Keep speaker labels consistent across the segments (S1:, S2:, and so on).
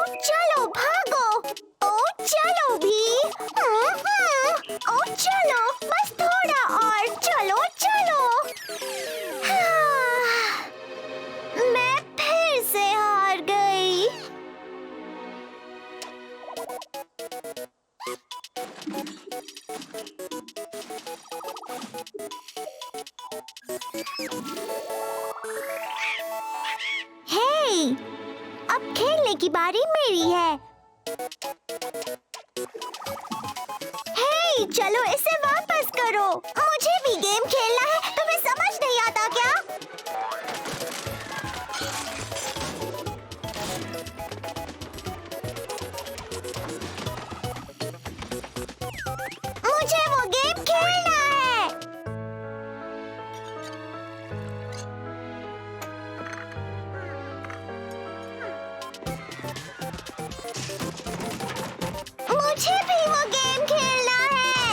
S1: चलो भागो। ओ चलो भी। ओ चलो, बस थोड़ा और। चलो चलो। हाँ, मैं फिर से हार गई। हे, अब खेलने की बारी मेरी है। हे, चलो इसे वापस करो। मुझे भी गेम खेलना है। तुम्हें समझ नहीं आता क्या? मुझे वो गेम खेलना है। मुझे भी वो गेम खेलना है।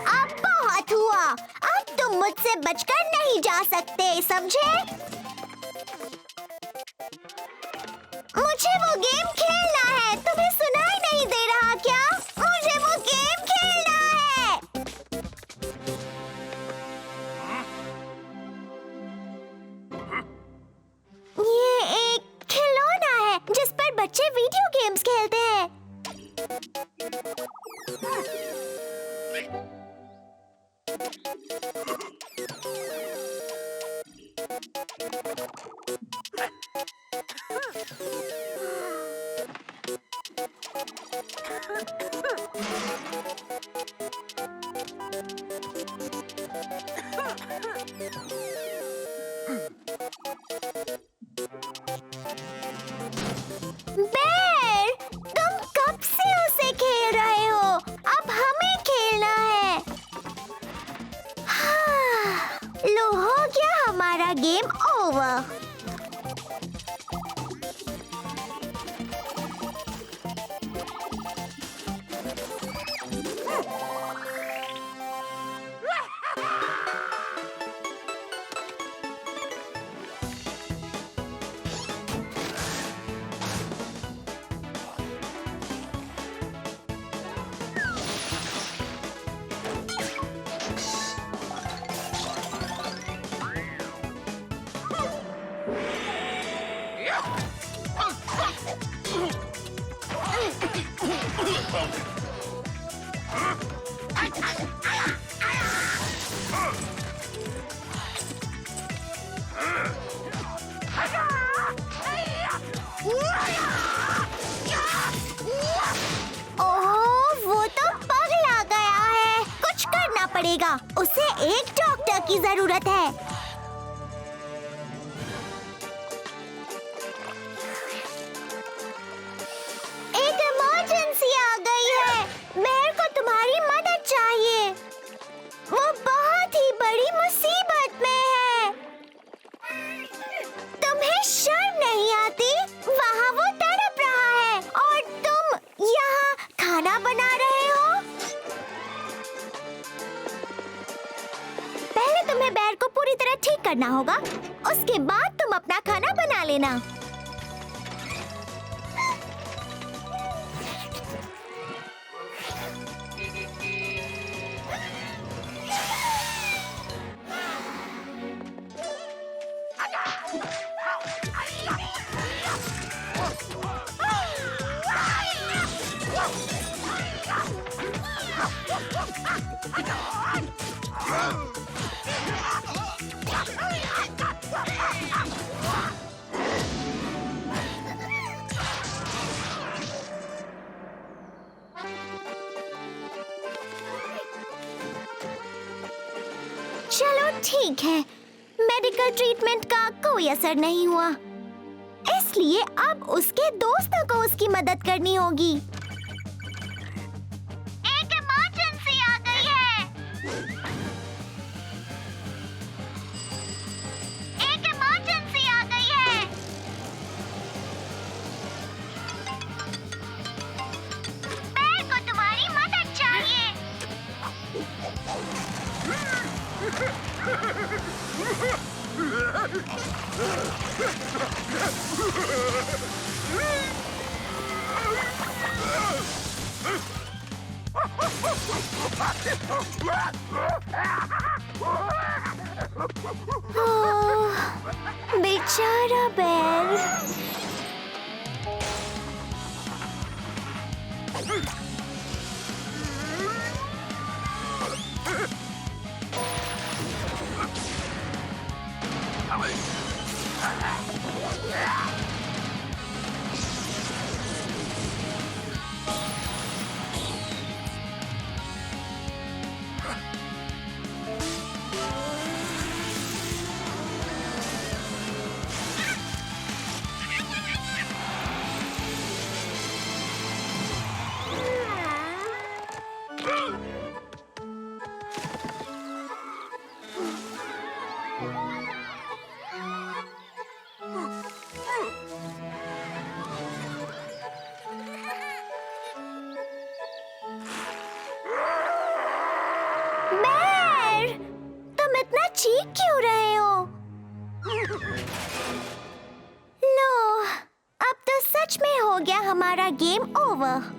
S1: अब बहुत हुआ। अब तुम मुझसे बचकर नहीं जा सकते, समझे? मुझे वो गेम खेलना है। तुम्हें सुनाई नहीं दे रहा क्या? मुझे वो गेम खेलना है। ये एक खिलौना है जिस पर बच्चे वीडियो गेम्स खेलते हैं। बेर, तुम कब से उसे खेल रहे हो? अब हमें खेलना है। हाँ, लो हो गया हमारा गेम ओवर। ओह, वो तो पगला गया है। कुछ करना पड़ेगा। उसे एक डॉक्टर की जरूरत है। एक इमरजेंसी आ गई है। बेर को तुम्हारी मदद चाहिए। वो बहुत ही बड़ी मुसीबत में है। तुम्हें शर्म नहीं आती? वहाँ वो तड़प रहा है और तुम यहाँ खाना बना रहे हो। पहले तुम्हें बेर को पूरी तरह ठीक करना होगा। उसके बाद तुम अपना खाना बना लेना। चलो ठीक है, मेडिकल ट्रीटमेंट का कोई असर नहीं हुआ, इसलिए अब उसके दोस्तों को उसकी मदद करनी होगी। एक इमरजेंसी आ गई है। एक इमरजेंसी आ गई है। बेर को तुम्हारी मदद चाहिए। ओह, बेचारा बैल। बेर, तुम इतना चीख क्यों रहे हो? लो, अब तो सच में हो गया हमारा गेम ओवर।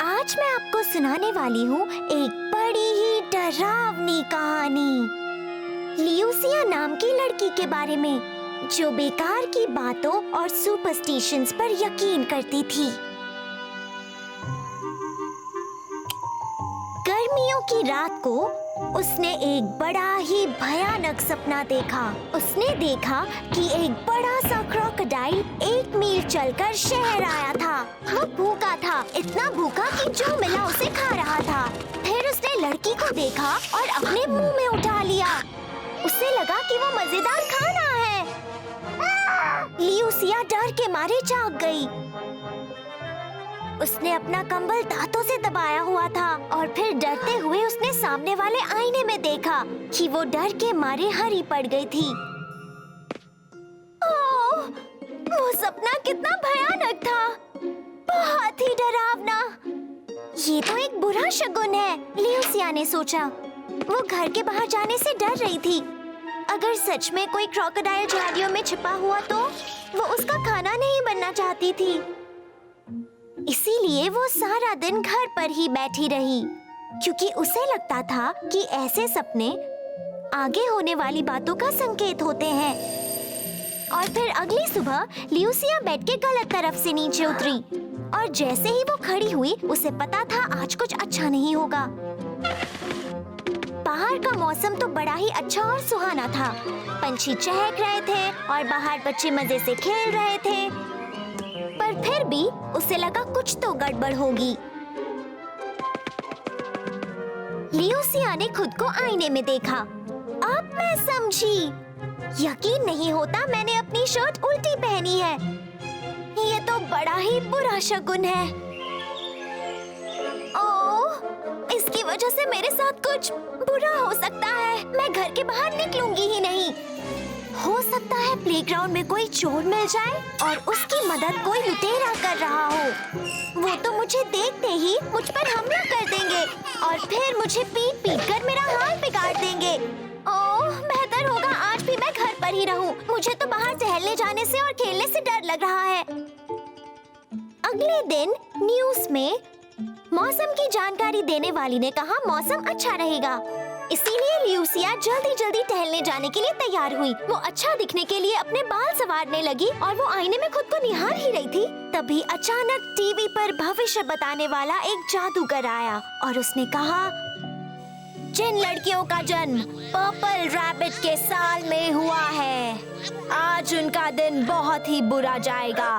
S1: आज मैं आपको सुनाने वाली हूँ एक बड़ी ही डरावनी कहानी, लियूसिया नाम की लड़की के बारे में, जो बेकार की बातों और सुपरस्टिशंस पर यकीन करती थी। गर्मियों की रात को उसने एक बड़ा ही भयानक सपना देखा। उसने देखा कि एक बड़ा सा क्रोकोडाइल 1 मील चलकर शहर आया था। वो भूखा था, इतना भूखा कि जो मिला उसे खा रहा था। फिर उसने लड़की को देखा और अपने मुंह में उठा लिया। उसे लगा कि वो मजेदार खाना है। लियूसिया डर के मारे जाग गई। उसने अपना कंबल दांतों से दबाया हुआ था और फिर डरते हुए उसने सामने वाले आईने में देखा कि वो डर के मारे हरी पड़ गई थी। ओह, वो सपना कितना भयानक था, बहुत ही डरावना। ये तो एक बुरा शगुन है, लियूसिया ने सोचा। वो घर के बाहर जाने से डर रही थी। अगर सच में कोई क्रोकोडाइल झाड़ियों में छिपा हुआ तो वो उसका खाना नहीं बनना चाहती थी। इसीलिए वो सारा दिन घर पर ही बैठी रही, क्योंकि उसे लगता था कि ऐसे सपने आगे होने वाली बातों का संकेत होते हैं। और फिर अगली सुबह लियूसिया बेड के गलत तरफ से नीचे उतरी और जैसे ही वो खड़ी हुई उसे पता था आज कुछ अच्छा नहीं होगा। बाहर का मौसम तो बड़ा ही अच्छा और सुहाना था। पंछी चहक रहे थे और बाहर बच्चे मजे से खेल रहे थे। पर फिर भी उसे लगा कुछ तो गड़बड़ होगी। लियूसिया ने खुद को आईने में देखा। अब मैं समझी, यकीन नहीं होता मैंने अपनी शर्ट उल्टी पहनी है। ये तो बड़ा ही बुरा शगुन है। ओह, इसकी वजह से मेरे साथ कुछ बुरा हो सकता है। मैं घर के बाहर निकलूंगी ही नहीं। हो सकता है प्लेग्राउंड में कोई चोर मिल जाए और उसकी मदद कोई लुटेरा कर रहा हो। वो तो मुझे देखते ही मुझ पर हमला कर देंगे और फिर मुझे पीट पीट कर मेरा हाथ बिगाड़ देंगे। ओह, बेहतर होगा आज भी मैं घर पर ही रहूं। मुझे तो बाहर टहलने जाने से और खेलने से डर लग रहा है। अगले दिन न्यूज़ में मौसम की जानकारी देने वाली ने कहा मौसम अच्छा रहेगा। इसीलिए लियूसिया जल्दी जल्दी टहलने जाने के लिए तैयार हुई। वो अच्छा दिखने के लिए अपने बाल संवारने लगी और वो आईने में खुद को निहार ही रही थी। तभी अचानक टीवी पर भविष्य बताने वाला एक जादूगर आया और उसने कहा, जिन लड़कियों का जन्म पर्पल रैबिट के साल में हुआ है, आज उनका दिन बहुत ही बुरा जाएगा।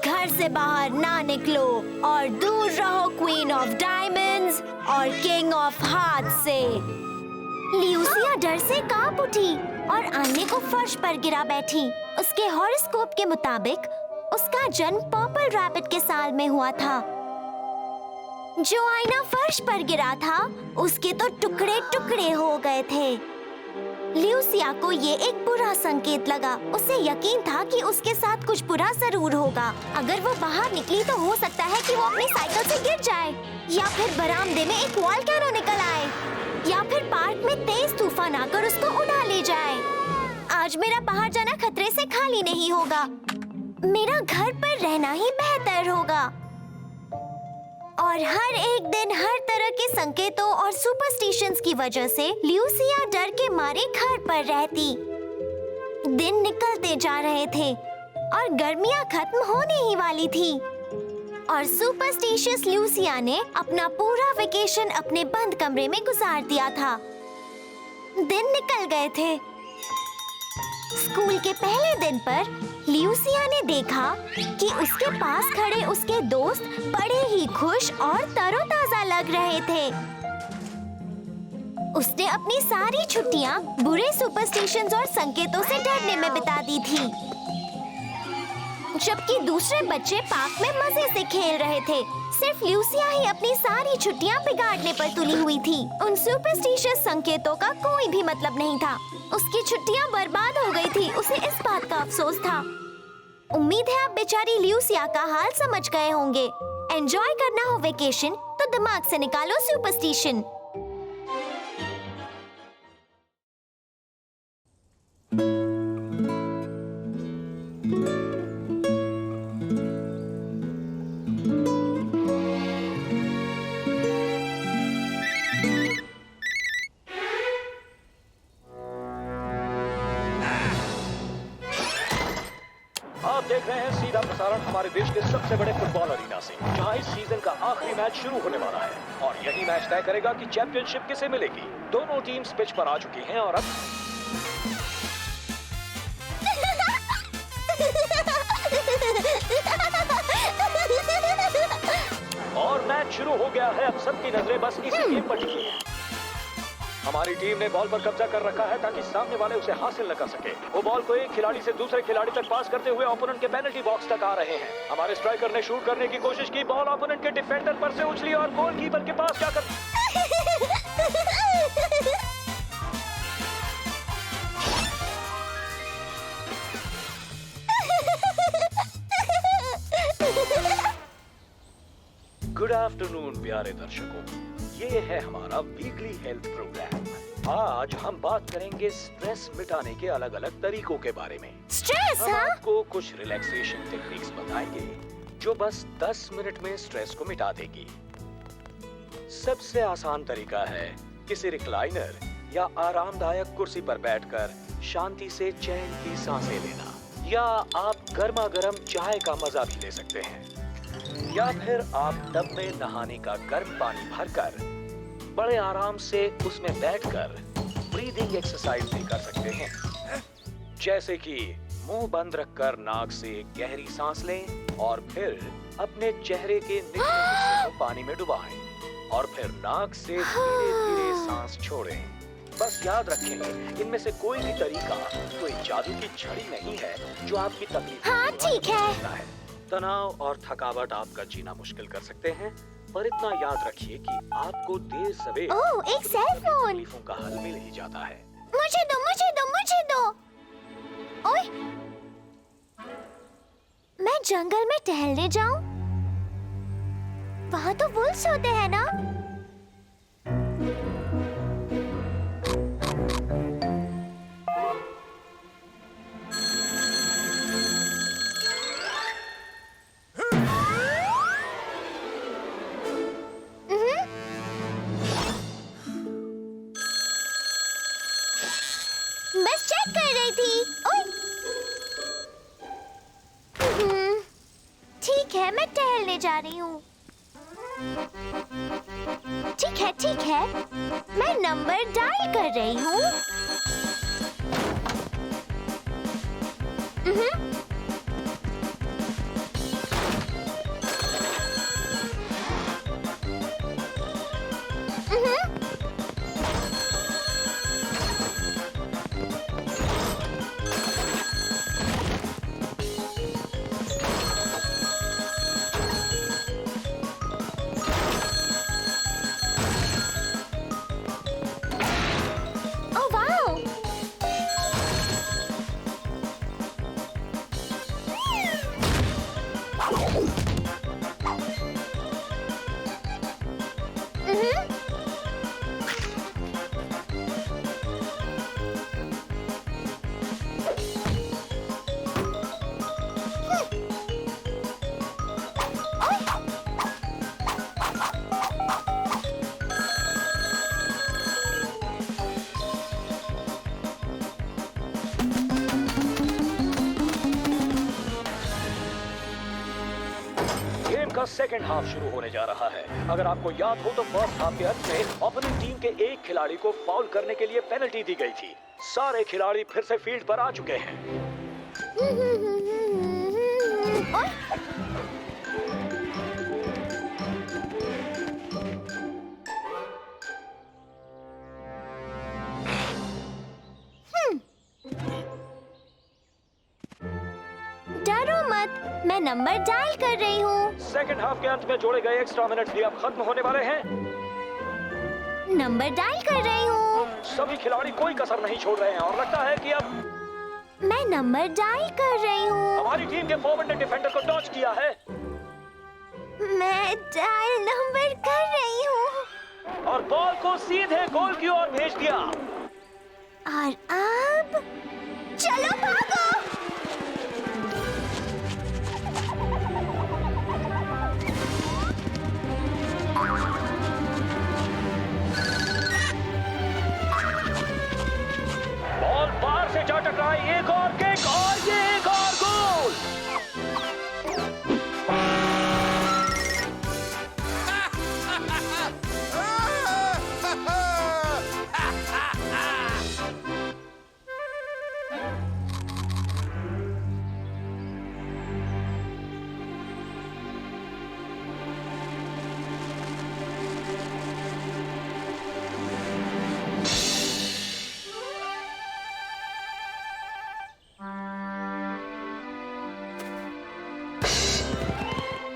S1: घर से बाहर ना निकलो और दूर रहो क्वीन ऑफ डायमंड्स और किंग ऑफ हार्ट्स से। ल्यूसिया डर से कांप उठी और आईने को फर्श पर गिरा बैठी। उसके हॉरोस्कोप के मुताबिक उसका जन्म पर्पल रैबिट के साल में हुआ था। जो आईना फर्श पर गिरा था, उसके तो टुकड़े टुकड़े हो गए थे। ल्यूसिया को ये एक बुरा संकेत लगा। उसे यकीन था कि उसके साथ कुछ बुरा जरूर होगा। अगर वो बाहर निकली तो हो सकता है कि वो अपनी साइकिल से गिर जाए, या फिर बरामदे में एक वॉल्केनो निकल आए, या फिर पार्क में तेज तूफान आकर उसको उड़ा ले जाए। आज मेरा बाहर जाना खतरे से खाली नहीं होगा। मेरा घर पर रहना ही बेहतर होगा। और हर एक दिन हर तरह के संकेतों और सुपरस्टिशंस की वजह से ल्यूसिया डर के मारे घर पर रहती। दिन निकलते जा रहे थे और गर्मियां खत्म होने ही वाली थी, और सुपरस्टिशियस ल्यूसिया ने अपना पूरा वेकेशन अपने बंद कमरे में गुजार दिया था। दिन निकल गए थे। स्कूल के पहले दिन पर ल्यूसिया ने देखा कि उसके पास खड़े उसके दोस्त बड़े ही खुश और तरोताजा लग रहे थे। उसने अपनी सारी छुट्टियां बुरे सुपरस्टिशंस और संकेतों से डरने में बिता दी थी, जबकि दूसरे बच्चे पार्क में मजे से खेल रहे थे। सिर्फ ल्यूसिया ही अपनी सारी छुट्टियां बिगाड़ने पर तुली हुई थी। उन सुपरस्टिशियस संकेतों का कोई भी मतलब नहीं था। उसकी छुट्टियां बर्बाद हो गई थी। उसे इस बात का अफसोस था। उम्मीद है आप बेचारी ल्यूसिया का हाल समझ गए होंगे। एंजॉय करना हो वेकेशन तो दिमाग से निकालो सुपरस्टिशन।
S2: आप देख रहे हैं सीधा प्रसारण हमारे देश के सबसे बड़े फुटबॉल अरीना से, जहां इस सीजन का आखिरी मैच शुरू होने वाला है और यही मैच तय करेगा कि चैंपियनशिप किसे मिलेगी। दोनों टीम्स पिच पर आ चुकी हैं और अब मैच शुरू हो गया है। अब सबकी नजरें बस इसी गेम पर टिकी हैं। हमारी टीम ने बॉल पर कब्जा कर रखा है ताकि सामने वाले उसे हासिल न कर सके। वो बॉल को एक खिलाड़ी से दूसरे खिलाड़ी तक पास करते हुए ओपोनेंट के पेनल्टी बॉक्स तक आ रहे हैं। हमारे स्ट्राइकर ने शूट करने की कोशिश की, बॉल ओपोनेंट के डिफेंडर पर से उछली और गोलकीपर के पास जाकर गुड आफ्टरनून प्यारे दर्शकों, ये है हमारा वीकली हेल्थ प्रोग्राम। आज हम बात करेंगे स्ट्रेस मिटाने के अलग अलग तरीकों के बारे में।
S1: स्ट्रेस?
S2: हम आपको कुछ रिलैक्सेशन टेक्निक्स बताएंगे जो बस 10 मिनट में स्ट्रेस को मिटा देगी। सबसे आसान तरीका है किसी रिक्लाइनर या आरामदायक कुर्सी पर बैठकर शांति से चैन की सांसें लेना, या आप गर्मा गर्म चाय का मजा भी ले सकते हैं, या फिर आप टब में नहाने का गर्म पानी भरकर बड़े आराम से उसमें बैठकर ब्रीदिंग एक्सरसाइज भी कर सकते हैं। जैसे कि मुंह बंद रखकर नाक से गहरी सांस लें और फिर अपने चेहरे के निचले हिस्से को पानी में डुबाएं और फिर नाक से धीरे-धीरे सांस छोड़ें। बस याद रखें, इनमें से कोई भी तरीका कोई जादू की छड़ी नहीं है जो आपकी तकलीफ
S1: हाँ, ठीक है।
S2: तनाव और थकावट आपका जीना मुश्किल कर सकते हैं, पर इतना याद रखिए कि आपको देर सवेर
S1: एक सेल फोन
S2: तकलीफों का हल मिल ही जाता है।
S1: मुझे दो, मुझे दो, मुझे दो। ओए, मैं जंगल में टहलने जाऊं? वहाँ तो वुल्व्स होते हैं ना? बस चेक कर रही थी। ओए, ठीक है, मैं टहलने जा रही हूँ। ठीक है, मैं नंबर डायल कर रही हूँ।
S2: सेकंड हाफ शुरू होने जा रहा है। अगर आपको याद हो तो फर्स्ट हाफ के अंत में ओपोनेंट टीम के एक खिलाड़ी को फाउल करने के लिए पेनल्टी दी गई थी। सारे खिलाड़ी फिर से फील्ड पर आ चुके हैं।
S1: डरो मत, मैं नंबर डायल कर रही हूँ।
S2: सेकंड हाफ के अंत में जोड़े गए एक्स्ट्रा मिनट भी अब खत्म होने वाले हैं।
S1: नंबर डायल कर रही हूँ।
S2: सभी खिलाड़ी कोई कसर नहीं छोड़ रहे हैं और लगता है कि अब
S1: मैं नंबर डायल कर रही हूँ।
S2: हमारी टीम के फॉरवर्ड ने डिफेंडर को डॉच किया है।
S1: मैं डायल नंबर कर रही हूँ
S2: और बॉल को सीधे गोल की ओर भेज दिया।
S1: और अब चलो भागो।
S2: बॉल बाहर से जा टकराई, एक और किक और ये एक और गोल।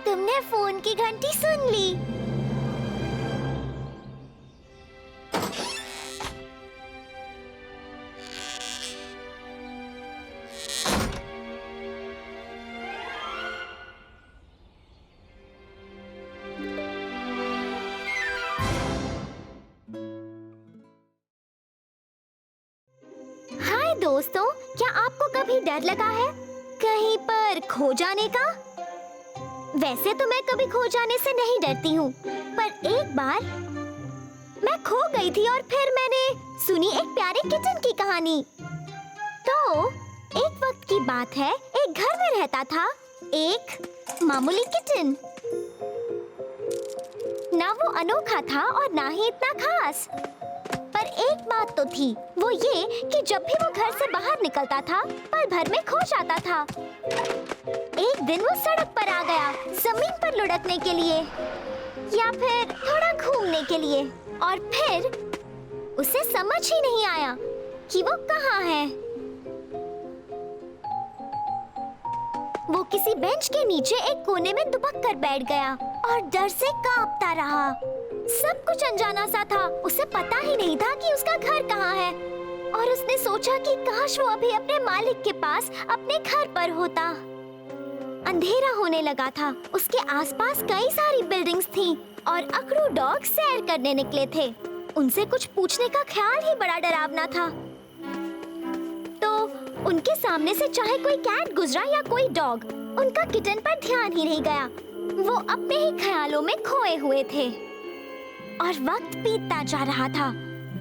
S1: तुमने फोन की घंटी सुन ली। हाय दोस्तों, क्या आपको कभी डर लगा है कहीं पर खो जाने का? वैसे तो मैं कभी खो जाने से नहीं डरती हूँ, पर एक बार मैं खो गई थी और फिर मैंने सुनी एक प्यारे किटन की कहानी। तो एक वक्त की बात है, एक घर में रहता था एक मामूली किटन। ना वो अनोखा था और ना ही इतना खास, पर एक बात तो थी, वो ये कि जब भी वो घर से बाहर निकलता था पल भर में खो जाता था। एक दिन वो सड़क पर आ गया, जमीन पर लुढ़कने के लिए या फिर थोड़ा घूमने के लिए, और फिर उसे समझ ही नहीं आया कि वो कहाँ है। वो किसी बेंच के नीचे एक कोने में दुबक कर बैठ गया और डर से कांपता रहा। सब कुछ अनजाना सा था, उसे पता ही नहीं था कि उसका घर कहाँ है, और उसने सोचा कि काश वो अभी अपने मालिक के पास अपने घर पर होता। अंधेरा होने लगा था, उसके आसपास कई सारी बिल्डिंग्स थीं और अकड़ू डॉग सैर करने निकले थे। उनसे कुछ पूछने का ख्याल ही बड़ा डरावना था। तो उनके सामने से चाहे कोई कैट गुजरा या कोई डॉग, उनका किटन पर ध्यान ही नहीं गया। वो अपने ही ख्यालों में खोए हुए थे और वक्त बीतता जा रहा था।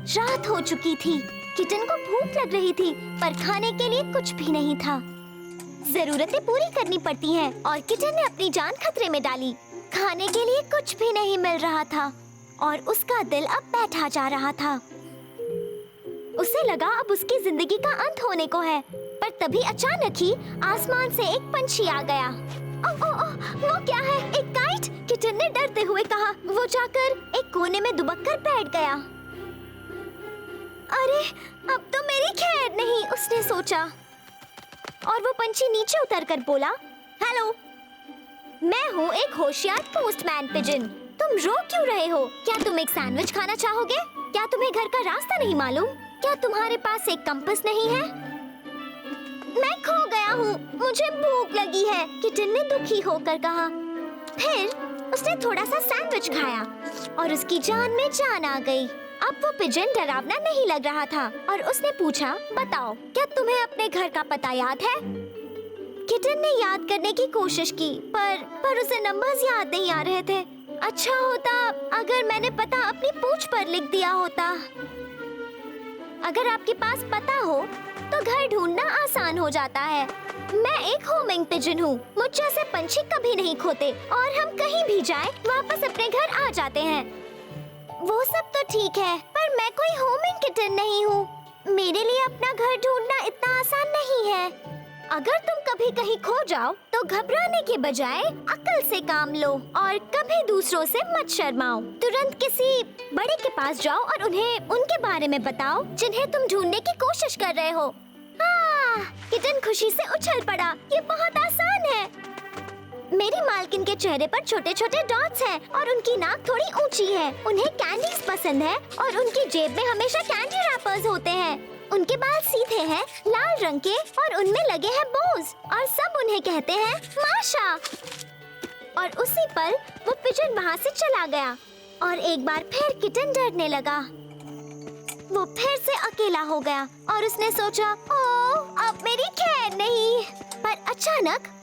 S1: रात हो चुकी थी, किटन को भूख लग रही थी, पर खाने के लिए कुछ भी नहीं था। जरूरतें पूरी करनी पड़ती हैं और किटन ने अपनी जान खतरे में डाली। खाने के लिए कुछ भी नहीं मिल रहा था और उसका दिल अब बैठा जा रहा था। उसे लगा अब उसकी जिंदगी का अंत होने को है, पर तभी अचानक ही आसमान से एक पंछी आ गया। वो क्या है? एक काइट? किटन ने डरते हुए कहा। वो जाकर एक कोने में दुबक कर बैठ गया। अरे अब तो मेरी खैर नहीं, उसने सोचा, और वो पंछी नीचे उतरकर बोला, हेलो, मैं हूँ एक होशियार पोस्टमैन पिजन। तुम रो क्यों रहे हो? क्या तुम एक सैंडविच खाना चाहोगे? क्या तुम्हें घर का रास्ता नहीं मालूम? क्या तुम्हारे पास एक कंपास नहीं है? मैं खो गया हूँ, मुझे भूख लगी है, किटन ने दुखी होकर कहा। फिर उसने थोड़ा सा सैंडविच खाया और उसकी जान में जान आ गई। अब वो पिजन डरावना नहीं लग रहा था और उसने पूछा, बताओ, क्या तुम्हें अपने घर का पता याद है? किटन ने याद करने की कोशिश की, पर उसे नंबर्स याद नहीं आ रहे थे। अच्छा होता अगर मैंने पता अपनी पूंछ पर लिख दिया होता। अगर आपके पास पता हो तो घर ढूंढना आसान हो जाता है। मैं एक होमिंग पिजन हूँ। मुझ जैसे पंछी कभी नहीं खोते और हम कहीं भी जाएं, वापस अपने घर आ जाते हैं। वो सब तो ठीक है, पर मैं कोई होमिंग किटन नहीं हूँ। मेरे लिए अपना घर ढूंढना इतना आसान नहीं है। अगर तुम कभी कहीं खो जाओ तो घबराने के बजाय अक्ल से काम लो और कभी दूसरों से मत शर्माओ। तुरंत किसी बड़े के पास जाओ और उन्हें उनके बारे में बताओ जिन्हें तुम ढूंढने की कोशिश कर रहे हो। किटन खुशी से उछल पड़ा। ये बहुत आसान है। मेरी मालकिन के चेहरे पर छोटे छोटे डॉट्स हैं और उनकी नाक थोड़ी ऊंची है। उन्हें कैंडीज पसंद है और उनकी जेब में हमेशा कैंडी रैपर्स होते हैं। उनके बाल सीधे हैं, लाल रंग के और उनमें लगे हैं बोज और सब उन्हें कहते हैं माशा। और उसी पल वो पिजन वहाँ से चला गया और एक बार फिर किटन डरने लगा। वो फिर से अकेला हो गया और उसने सोचा, ओह अब मेरी खैर नहीं। पर अचानक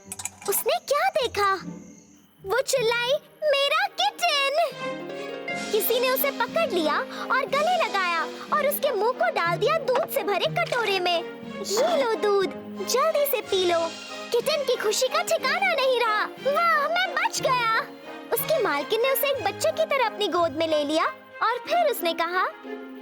S1: उसने क्या देखा? वो चिल्लाई, मेरा किटन! किसी ने उसे पकड़ लिया और गले लगाया और उसके मुंह को डाल दिया दूध से भरे कटोरे में। ये लो दूध, जल्दी से पी लो। किटन की खुशी का ठिकाना नहीं रहा। वाह, मैं बच गया। उसकी मालकिन ने उसे एक बच्चे की तरह अपनी गोद में ले लिया और फिर उसने कहा,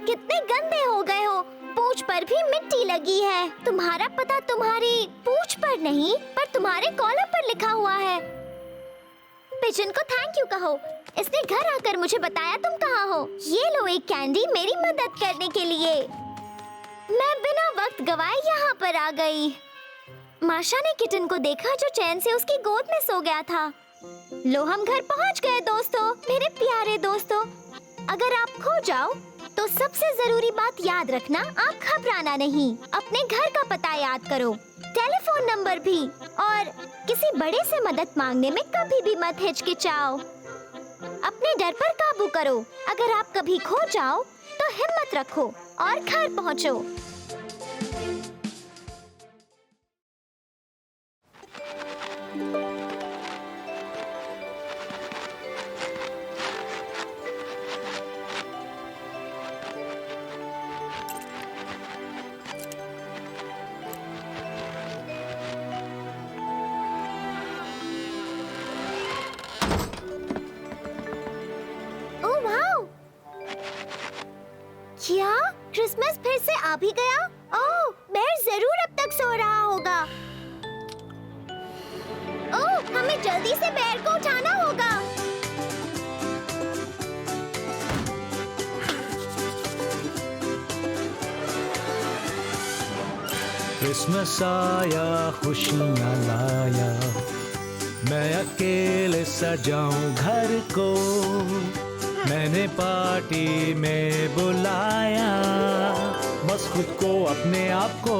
S1: कितने गंदे हो गए हो, पूंछ पर भी मिट्टी लगी है। तुम्हारा पता तुम्हारी पूंछ पर नहीं पर तुम्हारे कॉलर पर लिखा हुआ है। पिजन को थैंक यू कहो, इसने घर आकर मुझे बताया तुम कहाँ हो। ये लो एक कैंडी मेरी मदद करने के लिए। मैं बिना वक्त गवाए यहाँ पर आ गई। माशा ने किटन को देखा जो चैन से उसकी गोद में सो गया था। लो हम घर पहुँच गए दोस्तों, मेरे प्यारे दोस्तों। अगर आप खो जाओ तो सबसे जरूरी बात याद रखना, आप घबराना नहीं। अपने घर का पता याद करो, टेलीफोन नंबर भी, और किसी बड़े से मदद मांगने में कभी भी मत हिचकिचाओ। अपने डर पर काबू करो। अगर आप कभी खो जाओ तो हिम्मत रखो और घर पहुंचो। क्या क्रिसमस फिर से आ भी गया? ओह, बेर जरूर अब तक सो रहा होगा। ओह, हमें जल्दी से बेर को उठाना होगा।
S3: क्रिसमस आया, खुशियाँ लाया, मैं अकेले सजाऊं घर को। मैंने पार्टी में बुलाया, बस खुद को अपने आप को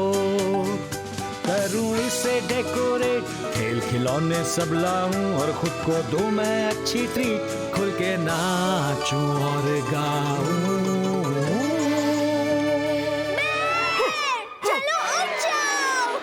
S3: करूं इसे डेकोरेट, खेल खिलौने सब लाऊं और खुद को दूं मैं अच्छी ट्रीट, खुल के नाचूं और गाऊं।
S1: चलो उठ जाओ।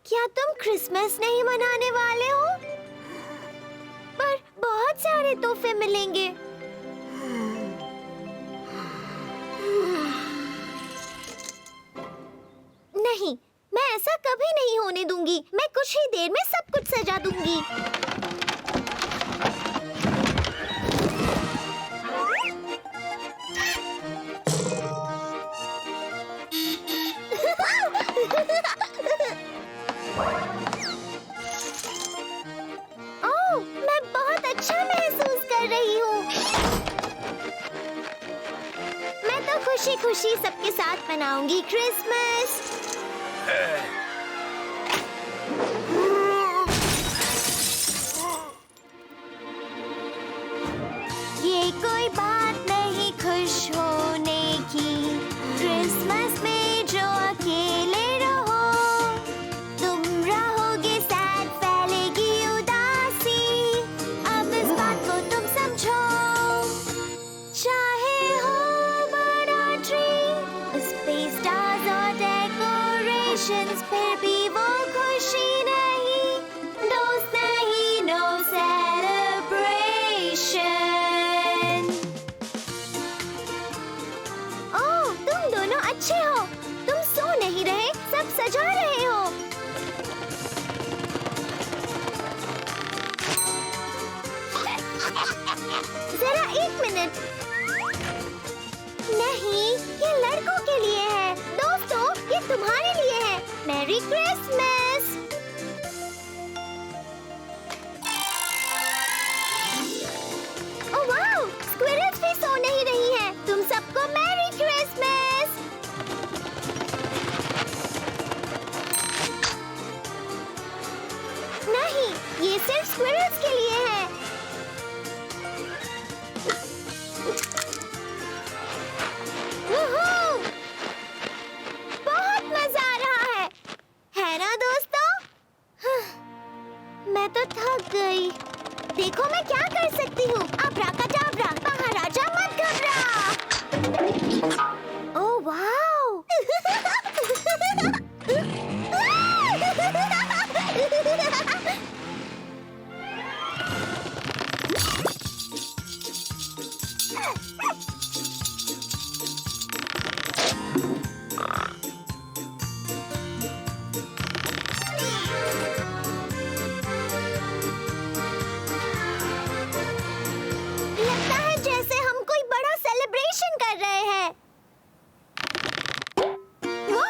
S1: क्या तुम क्रिसमस नहीं मनाने वाले हो? पर बहुत सारे तोहफे मिलेंगे। नहीं, मैं ऐसा कभी नहीं होने दूंगी। मैं कुछ ही देर में सब कुछ सजा दूंगी। ओह, मैं बहुत अच्छा महसूस कर रही हूँ। मैं तो खुशी खुशी सबके साथ मनाऊंगी क्रिसमस। ये कोई बात नहीं खुश होने की, क्रिसमस में जो अकेले रहो। एक मिनट। नहीं, ये लड़कों के लिए है। दोस्तों, ये तुम्हारे लिए है। Merry Christmas. Oh wow, squirrels भी सो नहीं रही हैं। तुम सबको मैरी क्रिसमस। नहीं, ये सिर्फ स्क्विरल्स के लिए है। वूहू! बहुत मजा आ रहा है ना दोस्तों? मैं तो थक गई। देखो मैं क्या कर सकती हूँ। अब्राकडाब्रा, महाराजा मत घबरा। Oh wow! लगता है जैसे हम कोई बड़ा सेलिब्रेशन कर रहे हैं। वो,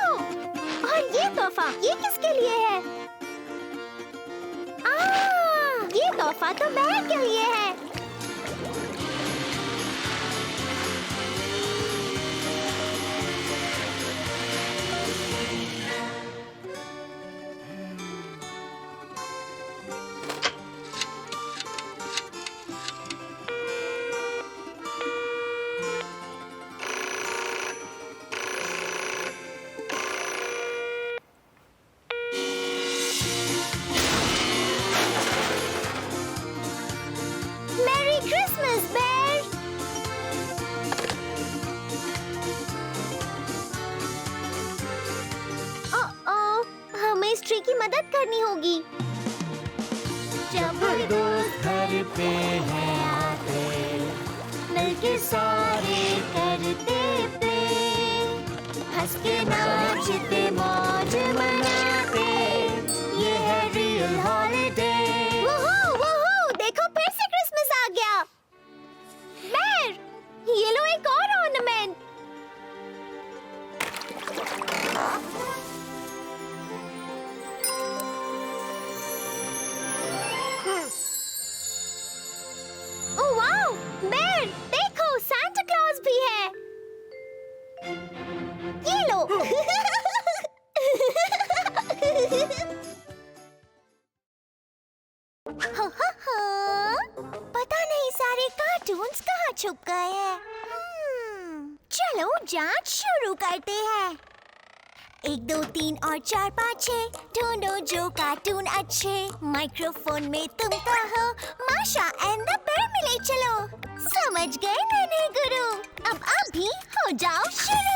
S1: और ये तोहफा, ये किसके लिए है? ये तोहफा तो बैग के लिए है। मैरी क्रिसमस बेर। ओह, हमें इस ट्री की मदद करनी होगी। जब
S3: हर दोस्त घर पे हैं आते,
S1: मिलके सारे करते पे, हंस के नाचते मौज मनाते,
S3: ये है रियल हॉलिडे।
S1: वूहू वूहू, देखो फिर से क्रिसमस आ गया। बेर, ये लो एक और ऑर्नामेंट। ओह वाओ, बेर, देखो सांता क्लॉज भी है। ये लो। पता नहीं सारे कार्टून्स कहाँ छुप गए हैं। चलो जांच शुरू करते हैं। 1 2 3 और 4 5 6 ढूंढो जो कार्टून अच्छे। माइक्रोफोन में तुम कहो माशा एंड द बेर मिले चलो। समझ गए नन्हे गुरु, अब आप भी हो जाओ शुरू।